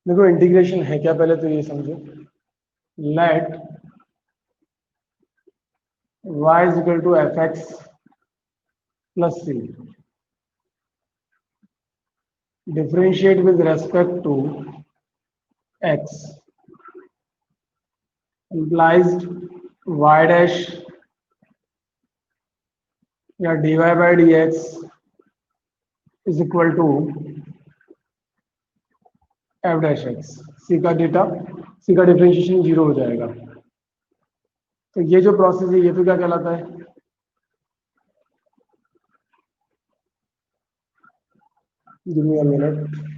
देखो इंटीग्रेशन है क्या, पहले तो ये समझो। Let y is equal to F X plus C, differentiate with respect to x implies y dash या dy by D X is equal to F dash X. C का data, सी का डिफरेंशिएशन जीरो हो जाएगा। तो ये जो process है ये तो क्या कहलाता है? Give me a minute.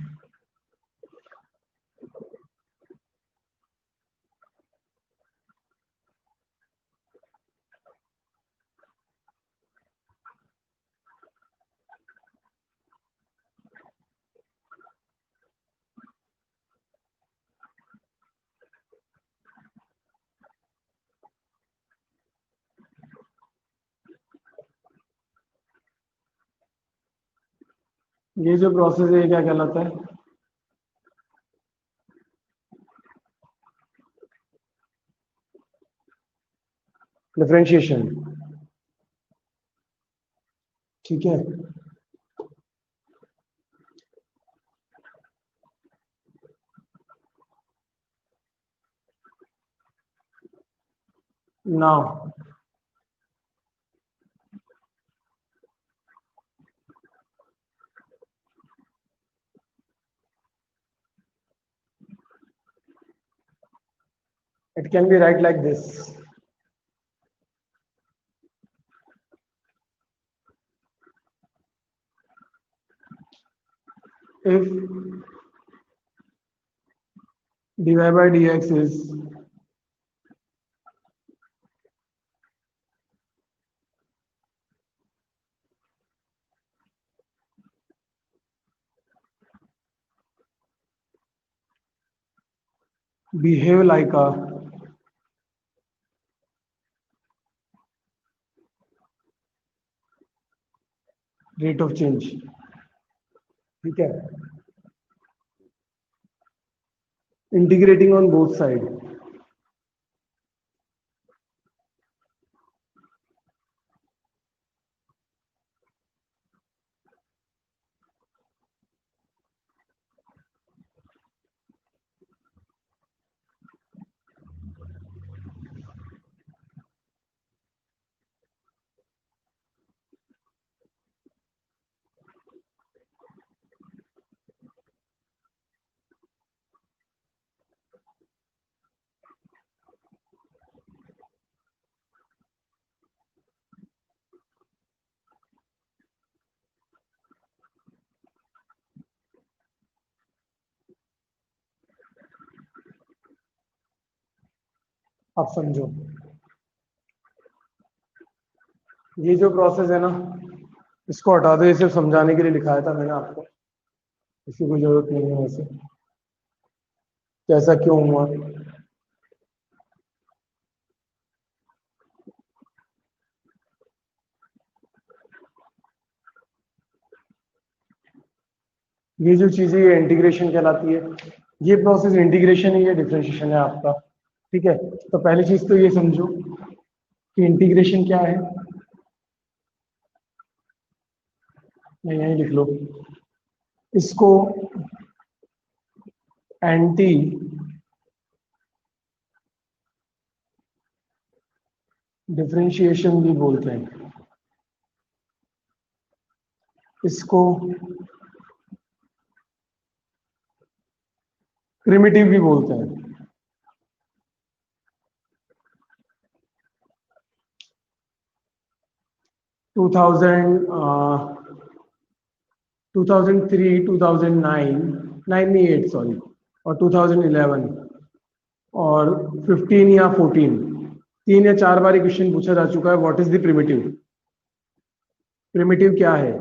ये जो प्रोसेस है ये क्या कहलाता है? डिफरेंशिएशन। ठीक है, now it can be write like this. If dy by dx is behave like a rate of change, ठीक है, इंटीग्रेटिंग ऑन बोथ साइड, आप समझो। ये जो प्रोसेस है ना, इसको हटा दो, ये सिर्फ समझाने के लिए लिखाया था मैंने आपको, इसकी कोई जरूरत नहीं है वैसे। कैसा क्यों हुआ? ये जो चीजें ये इंटीग्रेशन कहलाती है, ये प्रोसेस इंटीग्रेशन ही है, डिफरेंशिएशन है आपका। ठीक है, तो पहली चीज तो ये समझो कि इंटीग्रेशन क्या है। मैं यहीं लिख लो इसको, एंटी डिफरेंशिएशन भी बोलते हैं, इसको प्रिमिटिव भी बोलते हैं। टू थाउजेंड 2003, 2009, 9 नहीं 8 सॉरी, और 2011 और 15 या 14, 3 या 4 बार क्वेश्चन पूछा जा चुका है, what is the primitive. Primitive क्या है?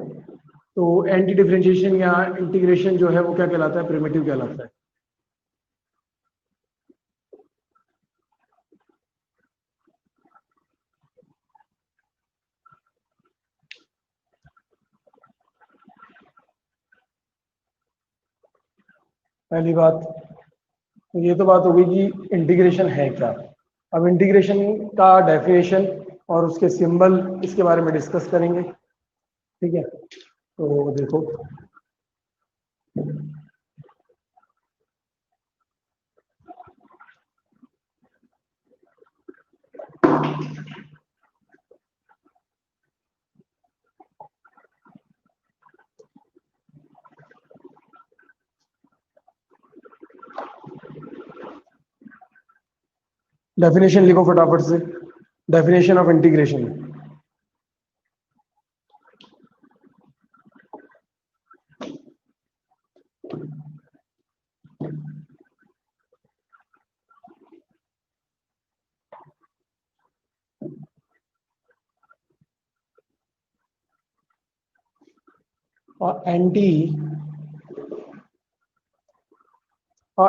तो एंटी डिफरेंशिएशन या इंटीग्रेशन जो है वो क्या कहलाता है? प्रिमिटिव कहलाता है। पहली बात, तो ये तो बात हो गई कि इंटीग्रेशन है क्या। अब इंटीग्रेशन का डेफिनेशन और उसके सिंबल इसके बारे में डिस्कस करेंगे। ठीक है, तो देखो डेफिनेशन लिखो फटाफट से, डेफिनेशन ऑफ इंटीग्रेशन। और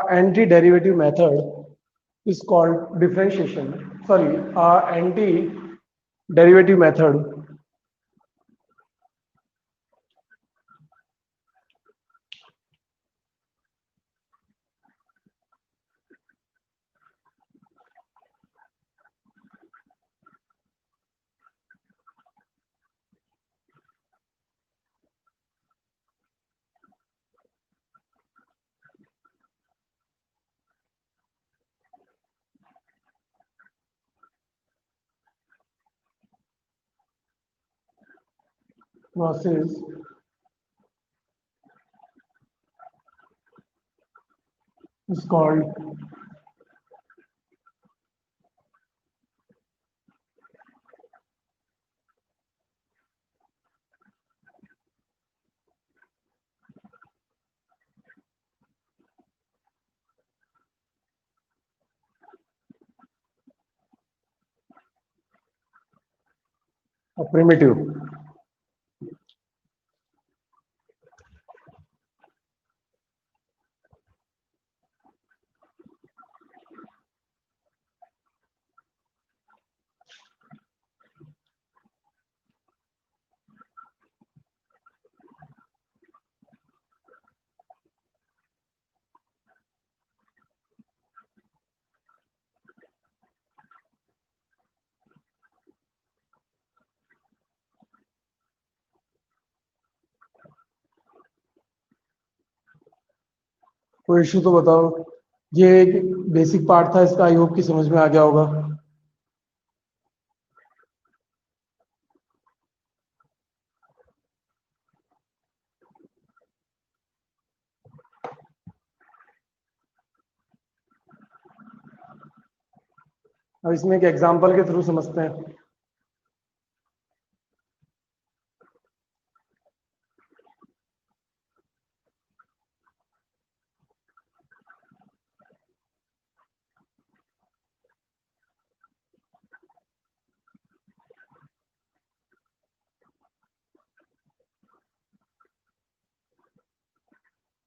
anti derivative method is called differentiation. Sorry, anti-derivative method process is called a primitive. कोई इशू तो बताओ। ये एक बेसिक पार्ट था इसका, आई होप कि समझ में आ गया होगा। अब इसमें एक एग्जांपल के थ्रू समझते हैं।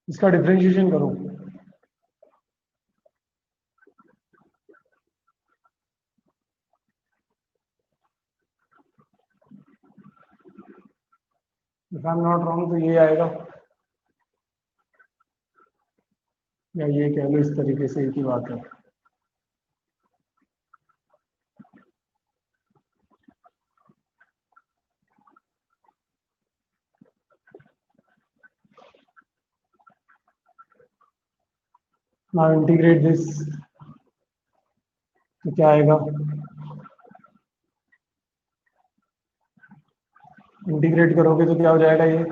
इसका डिफरेंशिएशन करो। If I am not wrong तो ये आएगा, या ये कह लो इस तरीके से, एक ही बात है। नाउ इंटीग्रेट दिस, तो क्या आएगा? इंटीग्रेट करोगे तो क्या हो जाएगा ये?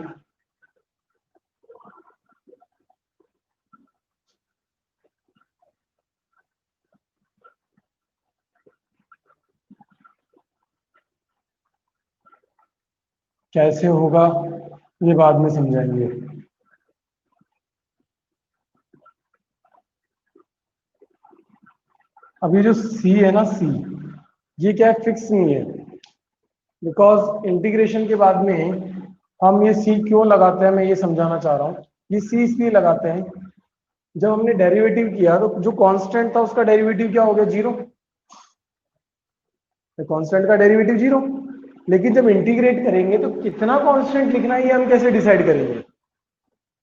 कैसे होगा ये बाद में समझाएंगे। अभी जो सी है ना, सी, ये क्या है? फिक्स नहीं है। बिकॉज इंटीग्रेशन के बाद में हम ये सी क्यों लगाते हैं, मैं ये समझाना चाह रहा हूँ। ये सी इसलिए लगाते हैं, जब हमने डेरिवेटिव किया तो जो कांस्टेंट था उसका डेरिवेटिव क्या हो गया? जीरो। कांस्टेंट का डेरिवेटिव जीरो। लेकिन जब इंटीग्रेट करेंगे तो कितना कांस्टेंट लिखना है ये हम कैसे डिसाइड करेंगे?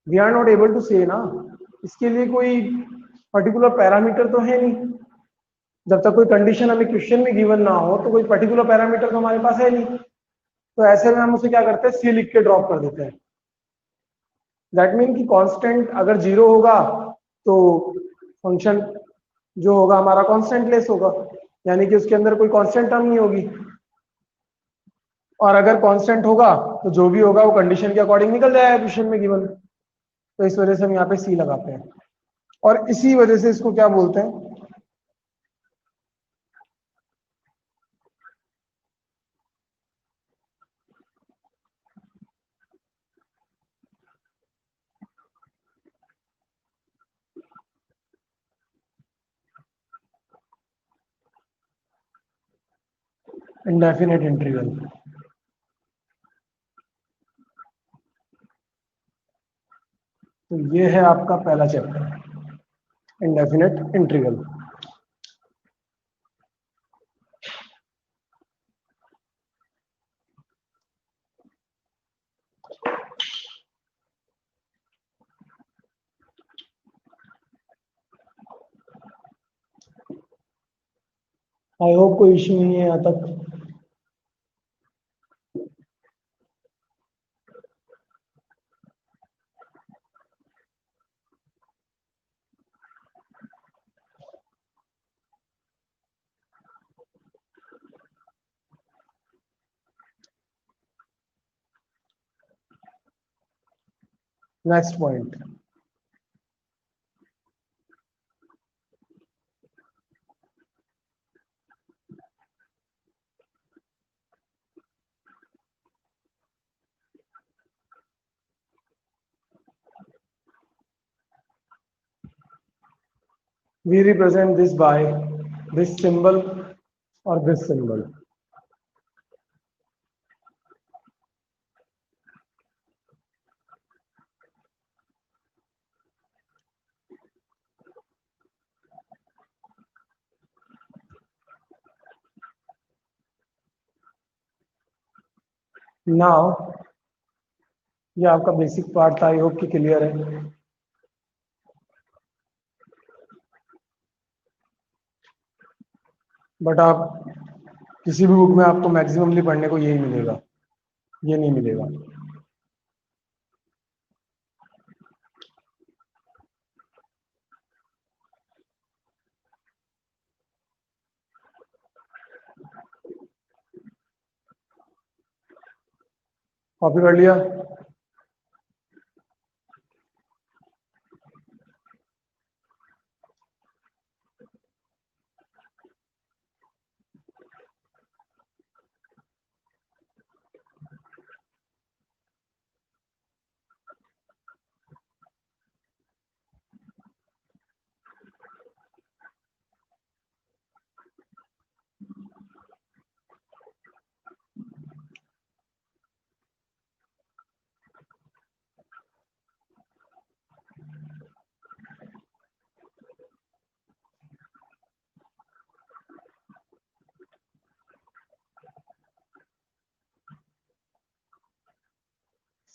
We are not able to say ना। इसके लिए कोई पर्टिकुलर पैरामीटर तो है नहीं, जब तक कोई कंडीशन हमें क्वेश्चन में गिवन ना हो तो कोई पर्टिकुलर पैरामीटर तो हमारे पास है नहीं, तो ऐसे में हम उसे क्या करते हैं, सी लिख के ड्रॉप कर देते हैं। दैट मीन कि कांस्टेंट अगर जीरो होगा तो फंक्शन जो होगा हमारा कांस्टेंट लेस होगा, यानी कि उसके अंदर कोई कांस्टेंट टर्म नहीं होगी, और अगर कांस्टेंट होगा तो जो भी होगा वो कंडीशन के अकॉर्डिंग निकल जाएगा क्वेश्चन में गिवन। तो इस वजह से हम यहाँ पे सी लगाते हैं, और इसी वजह से इसको क्या बोलते हैं, इंडेफिनेट इंटीग्रल। तो ये है आपका पहला chapter, indefinite integral. I hope कोई इश्यू नहीं है यहाँ तक। Next point, we represent this by this symbol or this symbol. Now ये आपका बेसिक पार्ट था, आई होप कि क्लियर है। बट आप किसी भी बुक में आपको मैक्सिममली पढ़ने को यही मिलेगा, ये नहीं मिलेगा। कॉपी कर लिया?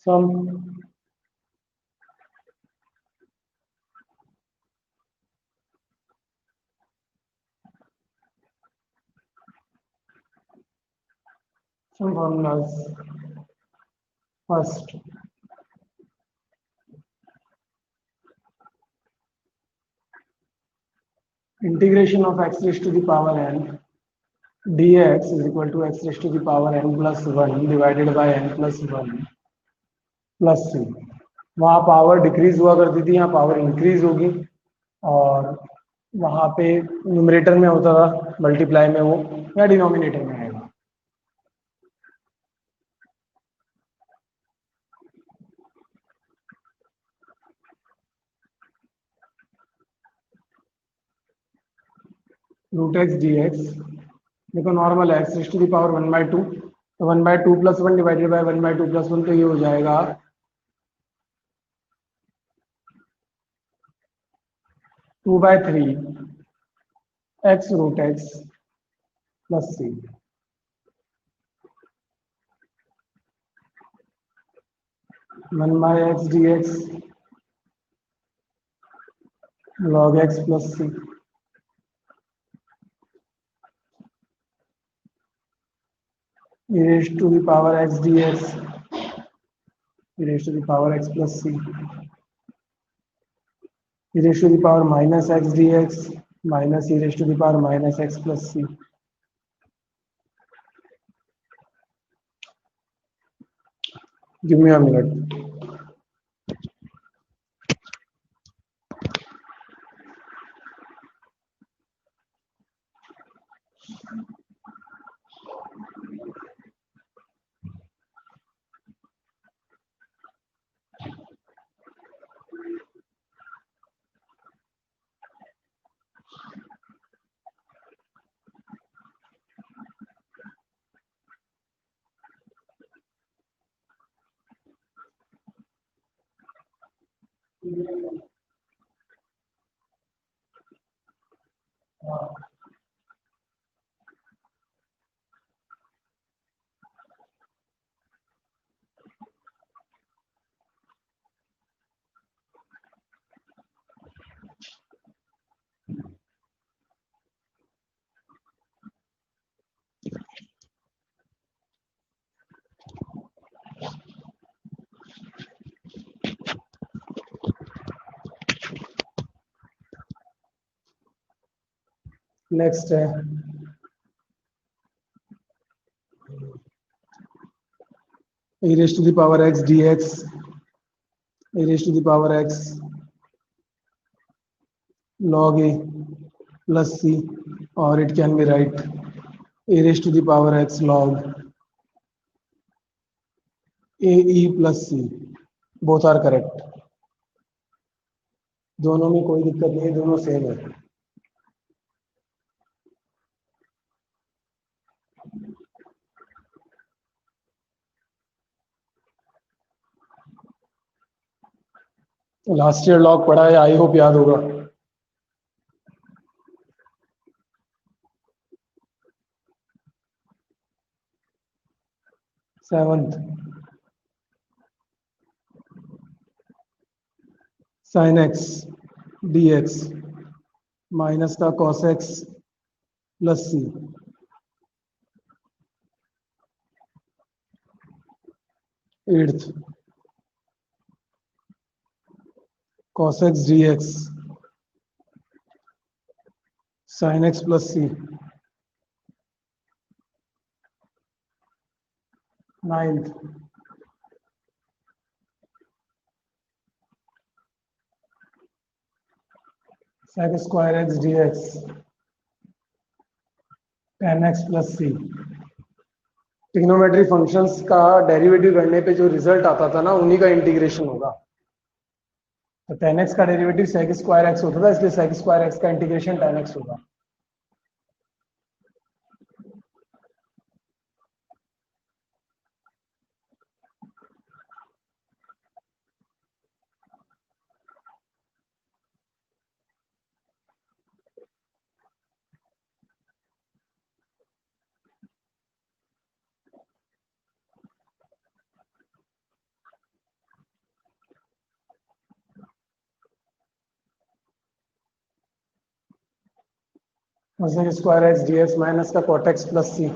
सम formulas. First, integration of x raised to the power n dx is equal to x raised to the power n plus 1 divided by n plus 1 plus c। वहाँ पावर डिक्रीज हुआ करती थी, यहाँ पावर इंक्रीज होगी, और वहाँ पे numerator में होता था मल्टीप्लाई में, वो या डिनोमिनेटर में आएगा। रूट एक्स डी एक्स, देखो नॉर्मल है, x raise to the power 1/2, तो 1/2 + 1 डिवाइडेड बाय 1/2 + 1, तो ये हो जाएगा 2/3 x root x plus c। One by x D x log x plus c e raised to the power x dx e raised to the power x plus c e raised to the power minus x dx minus e raised to the power minus x plus c. Give me a minute. Next है e raised to the power x dx e raised to the power x log a plus c, or it can be write e raised to the power x log a e plus c. Both are correct, दोनों में कोई दिक्कत नहीं है, दोनों same है. Last ear lobe पढ़ा है, आई होप याद होगा. Seventh sine X D X minus का cos X plus C. Eighth cos x dx sin x plus c. Ninth sec square x dx tan x plus c. Trigonometry functions का derivative करने पे जो result आता था ना, उन्हीं का इंटीग्रेशन होगा. तो tan x का डेरिवेटिव sec स्क्वायर x होता था, इसलिए sec स्क्वायर x का इंटीग्रेशन tan x होगा. sec square x dx minus का cot x प्लस c.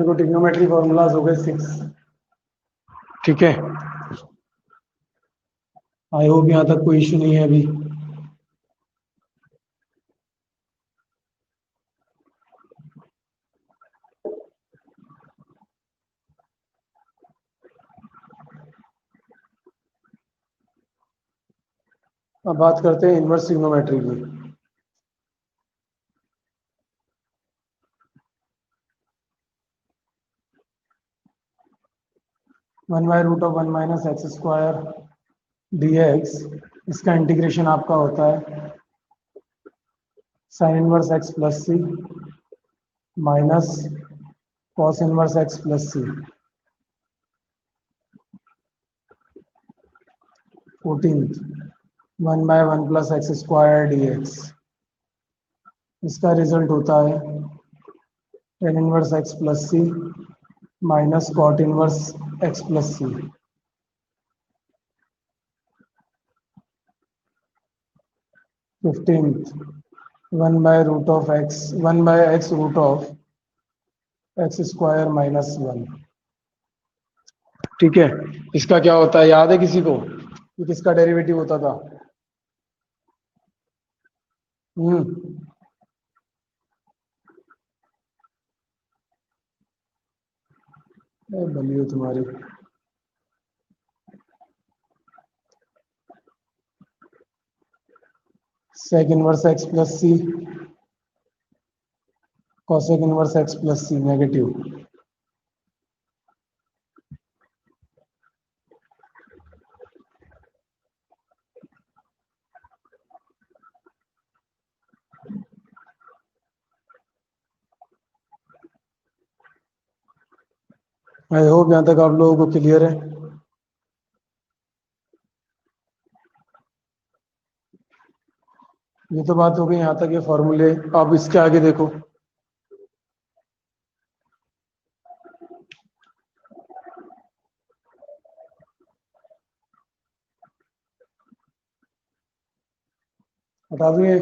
को ट्रिग्नोमेट्री फॉर्मूलाज हो गए 6. ठीक है, आई होप यहाँ तक कोई इश्यू नहीं है अभी. अब बात करते हैं इनवर्स ट्रिग्नोमेट्री की. One by root of one minus X square D X, इसका इंटीग्रेशन आपका होता है sine inverse x plus C minus cos inverse x plus C. 14th 1/1 plus X square D X. इसका रिजल्ट होता है tan inverse x plus C minus cot inverse x plus C. 15th 1/x root of X square minus 1। ठीक है, इसका क्या होता है याद है किसी को कि किसका डेरिवेटिव होता था? बलियो तुम्हारी। Sec inverse x plus c cosec inverse x plus c negative. I hope यहां तक आप लोगों को क्लियर है। ये तो बात हो गई यहां तक, ये फॉर्मूले। अब इसके आगे देखो। बता दूं ये?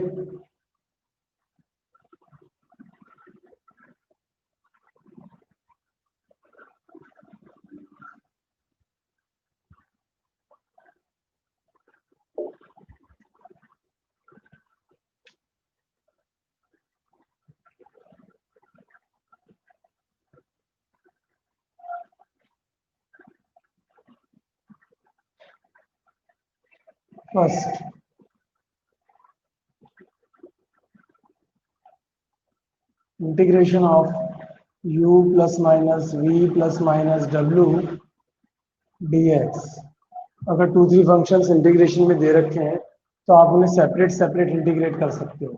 First integration of u plus minus v plus minus w dx। अगर 2-3 फंक्शंस इंटीग्रेशन में दे रखे हैं तो आप उन्हें सेपरेट सेपरेट इंटीग्रेट कर सकते हो।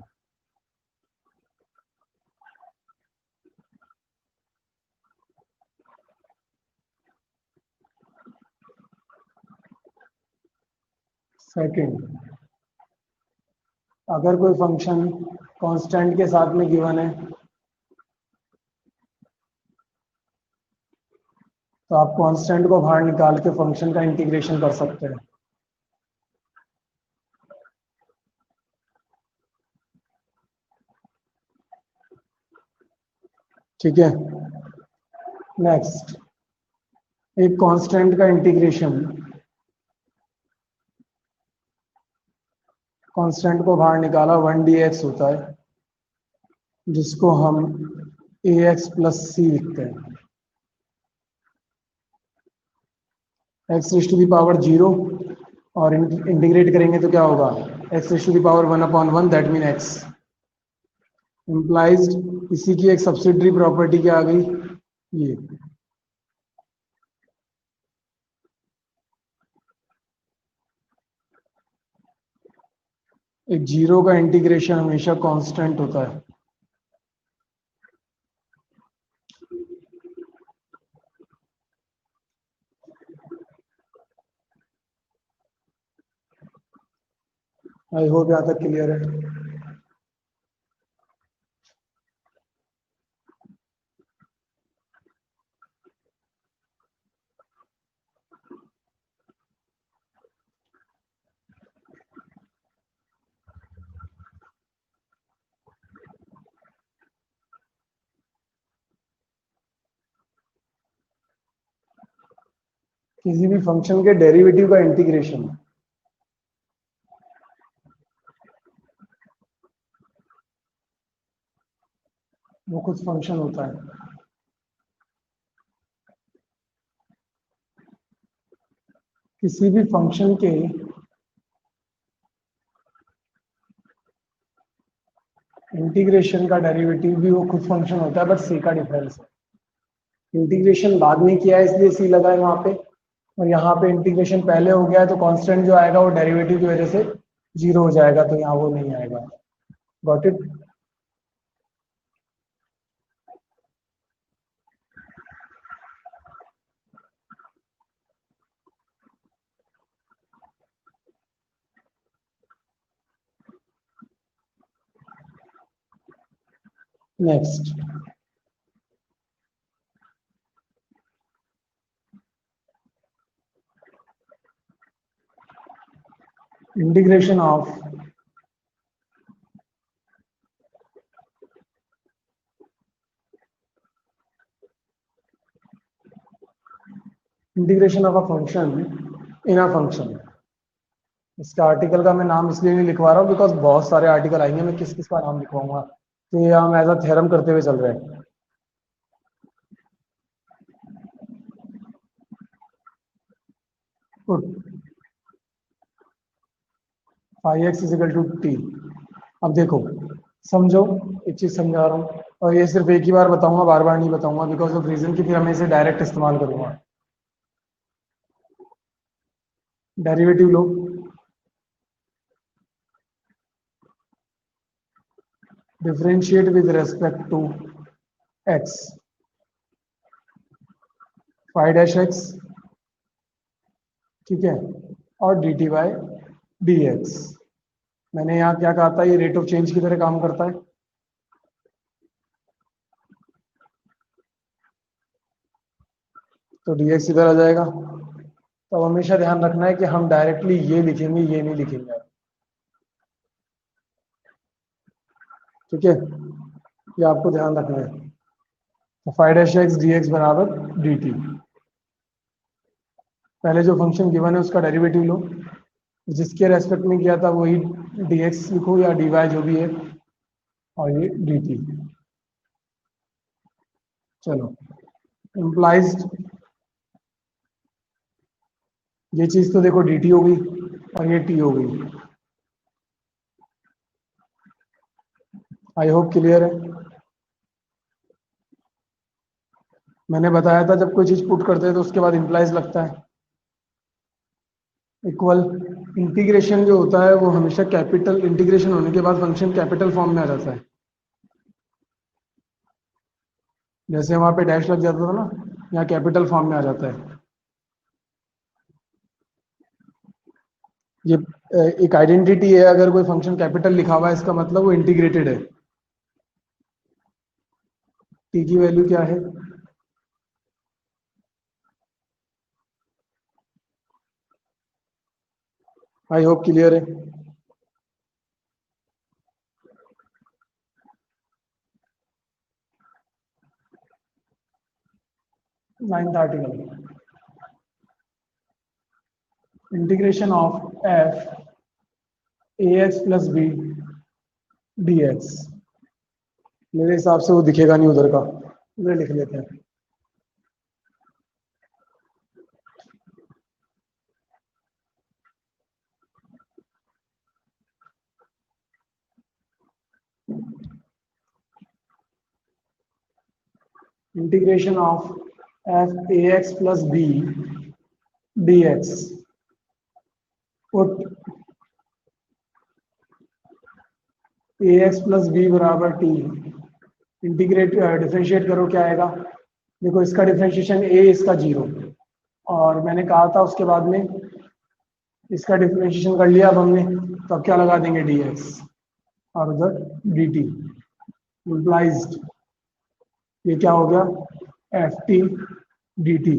सेकंड, अगर कोई फंक्शन कांस्टेंट के साथ में गिवन है तो आप कांस्टेंट को बाहर निकाल के फंक्शन का इंटीग्रेशन कर सकते हैं। ठीक है, नेक्स्ट, एक कांस्टेंट का इंटीग्रेशन कांस्टेंट को बाहर निकाला 1 dx होता है, जिसको हम ax प्लस सी लिखते हैं। x raise to the power 0 और इंटीग्रेट करेंगे तो क्या होगा? x raise to the power 1/1 that mean x implies. इसी की एक सब्सिडरी प्रॉपर्टी क्या आ गई? ये एक जीरो का इंटीग्रेशन हमेशा कांस्टेंट होता है। आई होप यहां तक क्लियर है। किसी भी फंक्शन के डेरिवेटिव का इंटीग्रेशन वो कुछ फंक्शन होता है। किसी भी फंक्शन के इंटीग्रेशन का डेरिवेटिव भी वो खुद फंक्शन होता है, बस सी का डिफरेंस है। इंटीग्रेशन बाद में किया है इसलिए सी लगा है वहां पे, और यहाँ पे इंटीग्रेशन पहले हो गया है तो कांस्टेंट जो आएगा वो डेरिवेटिव की वजह से जीरो हो जाएगा, तो यहाँ वो नहीं आएगा। Got it? Next, integration of a function in a function. इसका आर्टिकल का मैं नाम इसलिए नहीं लिखवा रहा हूँ बिकॉज बहुत सारे आर्टिकल आएंगे, मैं किस किस का नाम लिखवाऊंगा, तो ये हम एज अ थ्योरम करते हुए चल रहे हैं। Five x is equal to t. अब देखो, समझो, एक चीज समझा रहा हूँ और ये सिर्फ एक ही बार बताऊंगा, बार बार नहीं बताऊंगा बिकॉज ऑफ रीजन की, फिर हमें इसे डायरेक्ट इस्तेमाल करूंगा। डेरिवेटिव लो, differentiate with respect to x, five dash x, ठीक है, और d T by D x. मैंने यहाँ क्या कहा था, ये रेट ऑफ चेंज की तरह काम करता है। तो डी एक्स इधर आ जाएगा। तो हमेशा ध्यान रखना है कि हम डायरेक्टली ये लिखेंगे, ये नहीं लिखेंगे, ठीक है, ये आपको ध्यान रखना है। तो five dash x D x बराबर डी टी। पहले जो फंक्शन गिवन है उसका डेरिवेटिव लो, जिसके रेस्पेक्ट में किया था वही डी एक्स लिखो या डी वाई जो भी है, और ये डी टी। चलो, इम्प्लाइज, ये चीज तो देखो डी टी हो गई और ये टी हो गई। आई होप क्लियर है। मैंने बताया था जब कोई चीज पुट करते हैं तो उसके बाद इंप्लाइज लगता है। इक्वल, इंटीग्रेशन जो होता है वो हमेशा कैपिटल, इंटीग्रेशन होने के बाद फंक्शन कैपिटल फॉर्म में आ जाता है। जैसे वहां पे डैश लग जाता था ना, यहाँ कैपिटल फॉर्म में आ जाता है। ये एक आइडेंटिटी है, अगर कोई फंक्शन कैपिटल लिखा हुआ है इसका मतलब वो इंटीग्रेटेड है। टी की वैल्यू क्या है? आई होप क्लियर है। Ninth article, integration of f A x plus b d x. मेरे हिसाब से वो दिखेगा नहीं उधर का, उधर लिख लेते हैं। Integration of f A x plus b d x. Put a x plus b बराबर टी, इंटीग्रेट डिफ्रेंशिएट करो, क्या आएगा? देखो, इसका डिफ्रेंशिएशन ए, इसका जीरो, और मैंने कहा था उसके बाद में इसका डिफ्रेंशिएशन कर लिया अब हमने, तो अब क्या लगा देंगे, डी एक्स, और उधर डी टी इम्प्लाइज, ये क्या हो गया, एफ टी डी टी,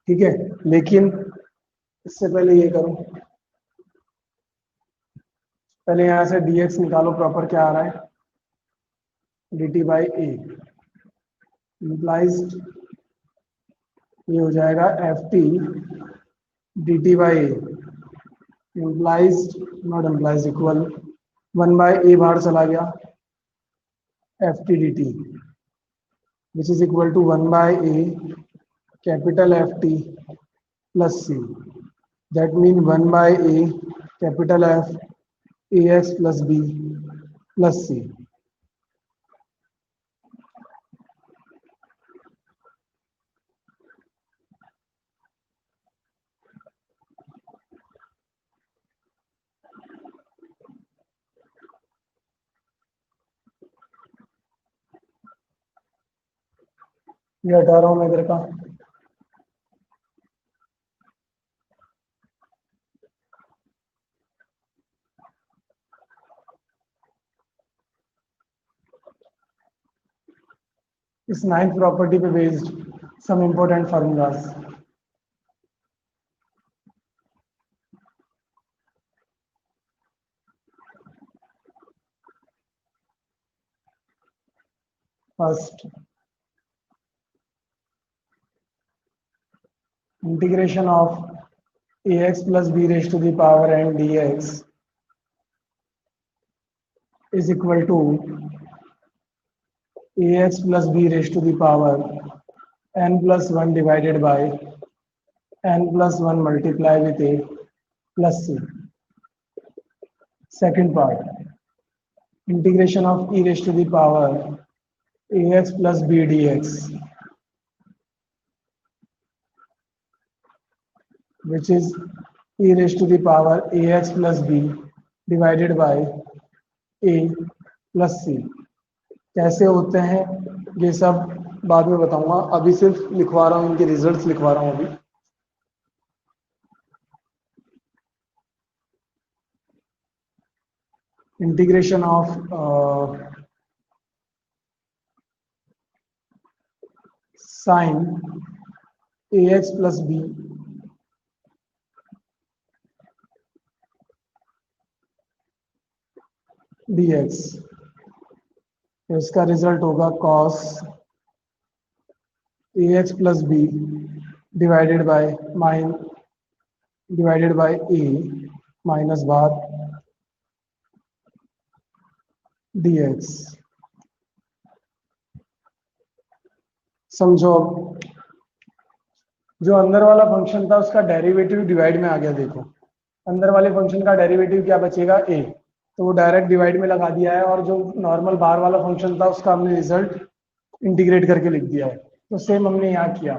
ठीक है। लेकिन इससे पहले ये करो, पहले यहाँ से डी एक्स निकालो, प्रॉपर क्या आ रहा है, D T by A implies, ये हो जाएगा F T D T by A implies, not implies, equal one by A बाहर चला गया, F T D T which is equal to one by A capital F T plus C, that mean one by A capital F A x plus B plus C. ये हटा रहा हूं मैं इधर का। इस 9th प्रॉपर्टी पे based some important formulas. First, integration of ax plus b raised to the power n dx is equal to ax plus b raised to the power n plus 1 divided by n plus 1 multiply with a plus c. Second part, integration of e raised to the power ax plus b dx, which is e raised to the power ax plus b divided by a plus c. कैसे होते हैं ये सब बाद में बताऊंगा, अभी सिर्फ लिखवा रहा हूं, इनके रिजल्ट्स लिखवा रहा हूं अभी। Integration of sine ax plus b dx, तो इसका रिजल्ट होगा cos ax plus b divided by a minus bar dx। समझो, अब जो अंदर वाला फंक्शन था उसका डेरिवेटिव डिवाइड में आ गया। देखो अंदर वाले फंक्शन का डेरिवेटिव क्या बचेगा, a, तो वो डायरेक्ट डिवाइड में लगा दिया है, और जो नॉर्मल बाहर वाला फंक्शन था उसका हमने रिजल्ट इंटीग्रेट करके लिख दिया है। तो सेम हमने यहाँ किया,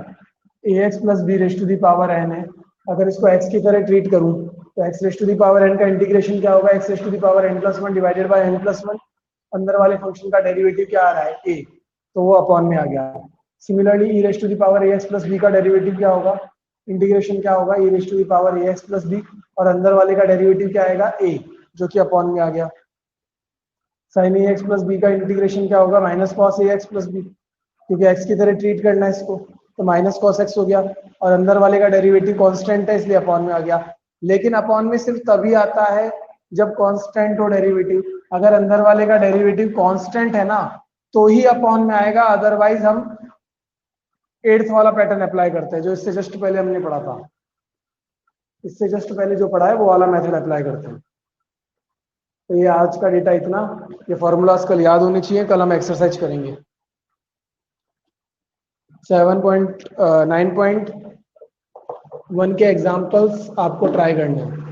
ax plus b raise to the power n है, अगर इसको x की तरह ट्रीट करूं तो x raise to the power n का इंटीग्रेशन क्या होगा, x raise to the power n plus 1 divided by n plus 1। अंदर वाले फंक्शन का डेरिवेटिव क्या आ रहा है, a, तो वो अपॉन में आ गया। Similarly e raise to the power ax plus b का डेरिवेटिव क्या होगा, इंटीग्रेशन क्या होगा, e raise to the power ax plus b, और अंदर वाले का डेरिवेटिव क्या आएगा, a, जो कि अपॉन में आ गया। साइन ax प्लस b का इंटीग्रेशन क्या होगा, minus cos ax plus b, क्योंकि x की तरह ट्रीट करना है इसको, तो माइनस कॉस x हो गया, और अंदर वाले का डेरिवेटिव कांस्टेंट है इसलिए अपॉन में आ गया। लेकिन अपॉन में सिर्फ तभी आता है जब कांस्टेंट हो डेरिवेटिव। अगर अंदर वाले का डेरिवेटिव कांस्टेंट है ना तो ही अपॉन में आएगा, अदरवाइज हम 8th वाला पैटर्न अप्लाई करते हैं जो इससे जस्ट पहले हमने पढ़ा था। इससे जस्ट पहले जो पढ़ा है वो वाला मेथड अप्लाई करते हैं। तो ये आज का डेटा इतना, ये फॉर्मूलाज कल याद होने चाहिए, कल हम एक्सरसाइज करेंगे। 9.1 के एग्जाम्पल्स आपको ट्राई करने हैं,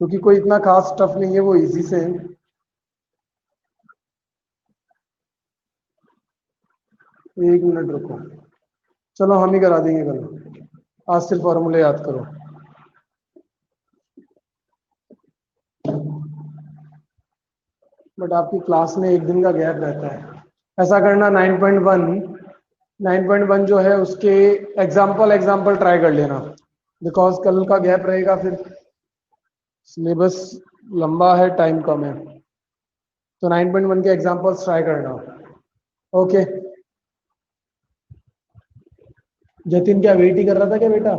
क्योंकि कोई इतना खास टफ नहीं है, वो इजी से है। एक मिनट रुको, चलो हम ही करा देंगे कल, आज सिर्फ फॉर्मूले याद करो। बट आपकी क्लास में एक दिन का गैप रहता है, ऐसा करना 9.1 जो है उसके एग्जाम्पल ट्राई कर लेना, बिकॉज कल का गैप रहेगा, फिर सिलेबस लंबा है, टाइम कम है। तो 9.1 के एग्जाम्पल्स ट्राई करना। ओके, जतिन क्या वेट ही कर रहा था क्या बेटा?